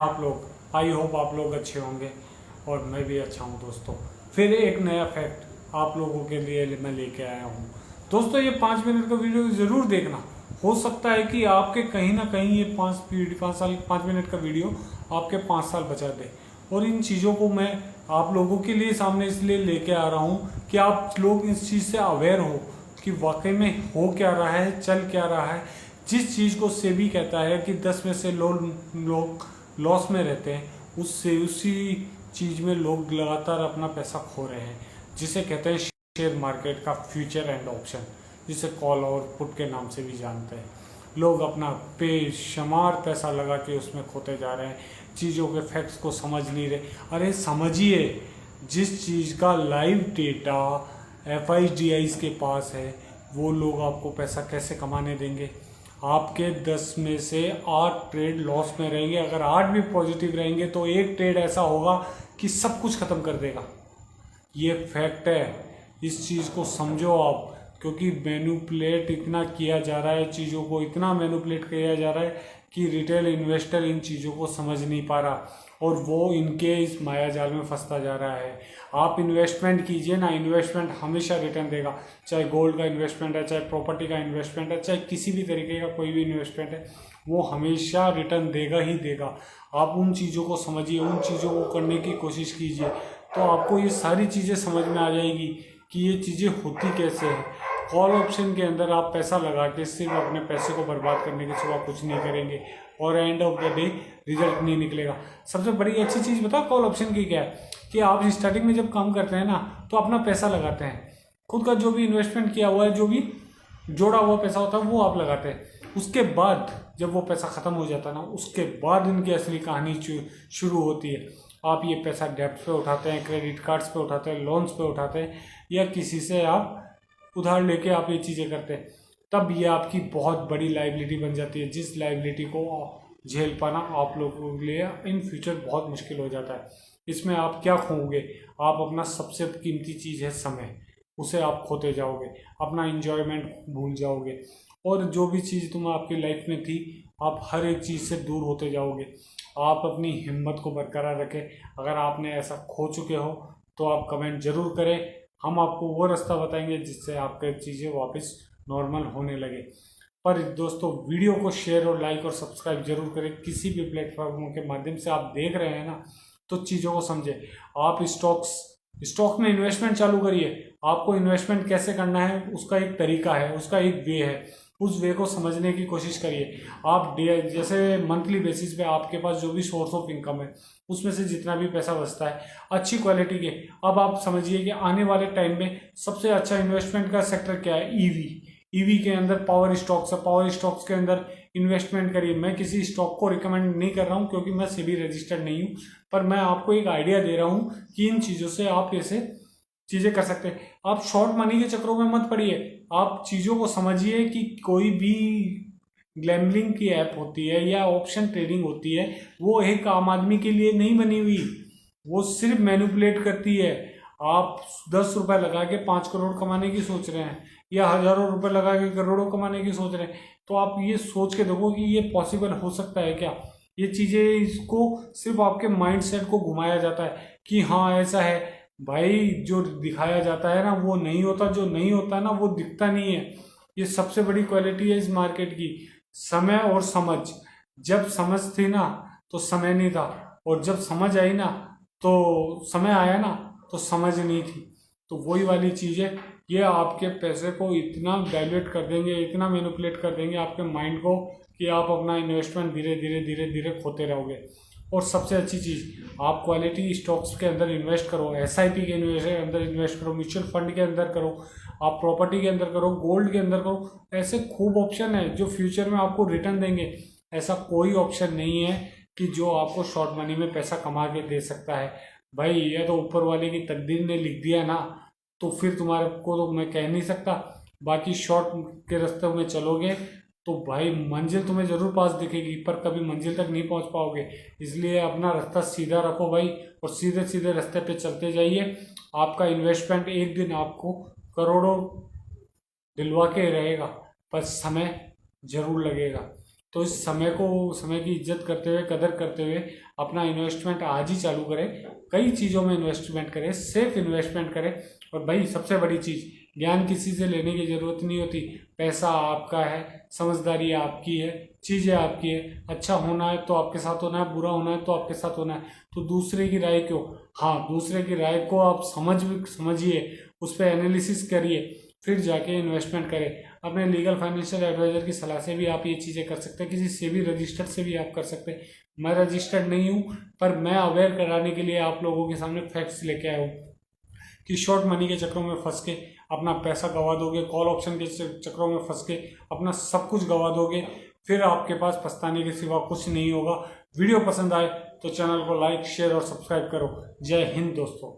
आप लोग, I hope आप लोग अच्छे होंगे और मैं भी अच्छा हूँ दोस्तों। फिर एक नया फैक्ट आप लोगों के लिए मैं लेके आया हूँ दोस्तों। ये 5 मिनट का वीडियो ज़रूर देखना। हो सकता है कि आपके कहीं ना कहीं ये 5 मिनट का वीडियो आपके 5 साल बचा दे। और इन चीज़ों को मैं आप लोगों के लिए सामने इसलिए लेके आ रहा हूँ कि आप लोग इस चीज़ से अवेयर हो कि वाकई में हो क्या रहा है, चल क्या रहा है। जिस चीज़ को सेबी कहता है कि 10 में से लोग लॉस में रहते हैं, उससे उसी चीज़ में लोग लगातार अपना पैसा खो रहे हैं, जिसे कहते हैं शेयर मार्केट का फ्यूचर एंड ऑप्शन, जिसे कॉल और पुट के नाम से भी जानते हैं। लोग अपना बेशुमार पैसा लगा के उसमें खोते जा रहे हैं, चीज़ों के फैक्ट्स को समझ नहीं रहे। अरे समझिए, जिस चीज़ का लाइव डेटा FIDIs के पास है, वो लोग आपको पैसा कैसे कमाने देंगे? आपके 10 में से 8 ट्रेड लॉस में रहेंगे। अगर 8 भी पॉजिटिव रहेंगे तो एक ट्रेड ऐसा होगा कि सब कुछ ख़त्म कर देगा। ये फैक्ट है, इस चीज़ को समझो आप। क्योंकि मैनिपुलेट इतना किया जा रहा है, चीज़ों को इतना मैनिपुलेट किया जा रहा है कि रिटेल इन्वेस्टर इन चीज़ों को समझ नहीं पा रहा और वो इनके इस माया जाल में फंसता जा रहा है। आप इन्वेस्टमेंट कीजिए ना, इन्वेस्टमेंट हमेशा रिटर्न देगा। चाहे गोल्ड का इन्वेस्टमेंट है, चाहे प्रॉपर्टी का इन्वेस्टमेंट है, चाहे किसी भी तरीके का कोई भी इन्वेस्टमेंट है, वो हमेशा रिटर्न देगा ही देगा। आप उन चीज़ों को समझिए, उन चीज़ों को करने की कोशिश कीजिए, तो आपको ये सारी चीज़ें समझ में आ जाएगी कि ये चीज़ें होती कैसे हैं। कॉल ऑप्शन के अंदर आप पैसा लगा के सिर्फ अपने पैसे को बर्बाद करने के सिवा कुछ नहीं करेंगे और end of the day result नहीं निकलेगा। सबसे बड़ी अच्छी चीज़ बताओ कॉल ऑप्शन की क्या है कि आप स्टार्टिंग में जब काम करते हैं ना, तो अपना पैसा लगाते हैं, खुद का जो भी इन्वेस्टमेंट किया हुआ है, जो भी जोड़ा हुआ पैसा होता है वो आप लगाते हैं। उसके बाद जब वो पैसा ख़त्म हो जाता है ना, उसके बाद इनकी असली कहानी शुरू होती है। आप ये पैसा डेब्ट पे उठाते हैं, क्रेडिट कार्ड्स पे उठाते हैं, लोन्स पे उठाते हैं, या किसी से आप उधार लेके आप ये चीज़ें करते हैं। तब ये आपकी बहुत बड़ी लाइबिलिटी बन जाती है, जिस लाइबिलिटी को झेल पाना आप लोगों के लिए इन फ्यूचर बहुत मुश्किल हो जाता है। इसमें आप क्या खोओगे? आप अपना सबसे कीमती चीज़ है समय, उसे आप खोते जाओगे, अपना इंजॉयमेंट भूल जाओगे, और जो भी चीज़ तुम आपकी लाइफ में थी, आप हर एक चीज़ से दूर होते जाओगे। आप अपनी हिम्मत को बरकरार रखें। अगर आपने ऐसा खो चुके हो तो आप कमेंट ज़रूर करें, हम आपको वो रास्ता बताएंगे जिससे आपके चीज़ें वापस नॉर्मल होने लगे। पर दोस्तों, वीडियो को शेयर और लाइक और सब्सक्राइब जरूर करें। किसी भी प्लेटफॉर्म के माध्यम से आप देख रहे हैं ना, तो चीज़ों को समझें। आप स्टॉक में इन्वेस्टमेंट चालू करिए। आपको इन्वेस्टमेंट कैसे करना है उसका एक तरीका है, उसका एक वे है, उस वे को समझने की कोशिश करिए। आप जैसे मंथली बेसिस पे आपके पास जो भी सोर्स ऑफ इनकम है, उसमें से जितना भी पैसा बचता है अच्छी क्वालिटी के, अब आप समझिए कि आने वाले टाइम में सबसे अच्छा इन्वेस्टमेंट का सेक्टर क्या है? ईवी के अंदर पावर स्टॉक्स है, पावर स्टॉक्स के अंदर इन्वेस्टमेंट करिए। मैं किसी स्टॉक को रिकमेंड नहीं कर रहा हूँ क्योंकि मैं सेबी रजिस्टर्ड नहीं हूँ, पर मैं आपको एक आइडिया दे रहा हूँ कि इन चीज़ों से आप कैसे चीज़ें कर सकते हैं। आप शॉर्ट मनी के चक्रों में मत पड़िए। आप चीज़ों को समझिए कि कोई भी ग्लैमलिंग की ऐप होती है या ऑप्शन ट्रेडिंग होती है, वो एक आम आदमी के लिए नहीं बनी हुई, वो सिर्फ मैनिपुलेट करती है। आप 10 रुपए लगा के 5 करोड़ कमाने की सोच रहे हैं, या हजारों रुपए लगा के करोड़ों कमाने की सोच रहे हैं, तो आप ये सोच के देखो कि ये पॉसिबल हो सकता है क्या? ये चीज़ें, इसको सिर्फ आपके माइंड सेट को घुमाया जाता है कि हाँ ऐसा है। भाई, जो दिखाया जाता है ना वो नहीं होता, जो नहीं होता ना वो दिखता नहीं है। ये सबसे बड़ी क्वालिटी है इस मार्केट की, समय और समझ। जब समझ थी ना तो समय नहीं था, और जब समझ आई ना तो समय आया ना तो समझ नहीं थी। तो वही वाली चीज़ है, ये आपके पैसे को इतना डाइल्यूट कर देंगे, इतना मैनिपुलेट कर देंगे आपके माइंड को, कि आप अपना इन्वेस्टमेंट धीरे धीरे धीरे धीरे खोते रहोगे। और सबसे अच्छी चीज़, आप क्वालिटी स्टॉक्स के अंदर इन्वेस्ट करो, SIP के अंदर इन्वेस्ट करो, म्यूचुअल फंड के अंदर करो, आप प्रॉपर्टी के अंदर करो, गोल्ड के अंदर करो। ऐसे खूब ऑप्शन है जो फ्यूचर में आपको रिटर्न देंगे। ऐसा कोई ऑप्शन नहीं है कि जो आपको शॉर्ट मनी में पैसा कमा के दे सकता है। भाई, ये तो ऊपर वाले की तकदीर ने लिख दिया ना, तो फिर तुम्हारे को तो मैं कह नहीं सकता। बाकी शॉर्ट के रास्ते में चलोगे तो भाई मंजिल तुम्हें जरूर पास दिखेगी, पर कभी मंजिल तक नहीं पहुंच पाओगे। इसलिए अपना रास्ता सीधा रखो भाई, और सीधे सीधे रास्ते पे चलते जाइए। आपका इन्वेस्टमेंट एक दिन आपको करोड़ों दिलवा के रहेगा, पर समय जरूर लगेगा। तो इस समय की इज्जत करते हुए, कदर करते हुए अपना इन्वेस्टमेंट आज ही चालू करें। कई चीज़ों में इन्वेस्टमेंट करें, सेफ इन्वेस्टमेंट करें। और भाई सबसे बड़ी चीज़, ज्ञान किसी से लेने की ज़रूरत नहीं होती। पैसा आपका है, समझदारी आपकी है, चीज़ें आपकी है। अच्छा होना है तो आपके साथ होना है, बुरा होना है तो आपके साथ होना है। तो दूसरे की राय क्यों? हाँ, दूसरे की राय को आप समझिए, उस पर एनालिसिस करिए, फिर जाके इन्वेस्टमेंट करें। अपने लीगल फाइनेंशियल एडवाइजर की सलाह से भी आप ये चीज़ें कर सकते हैं, किसी सेबी रजिस्टर्ड से भी आप कर सकते हैं। मैं रजिस्टर्ड नहीं हूँ, पर मैं अवेयर कराने के लिए आप लोगों के सामने फैक्ट्स लेके आया हूँ कि शॉर्ट मनी के चक्रों में फंस के अपना पैसा गंवा दोगे, कॉल ऑप्शन के चक्रों में फंस के अपना सब कुछ गंवा दोगे, फिर आपके पास पछताने के सिवा कुछ नहीं होगा। वीडियो पसंद आए तो चैनल को लाइक, शेयर और सब्सक्राइब करो। जय हिंद दोस्तों।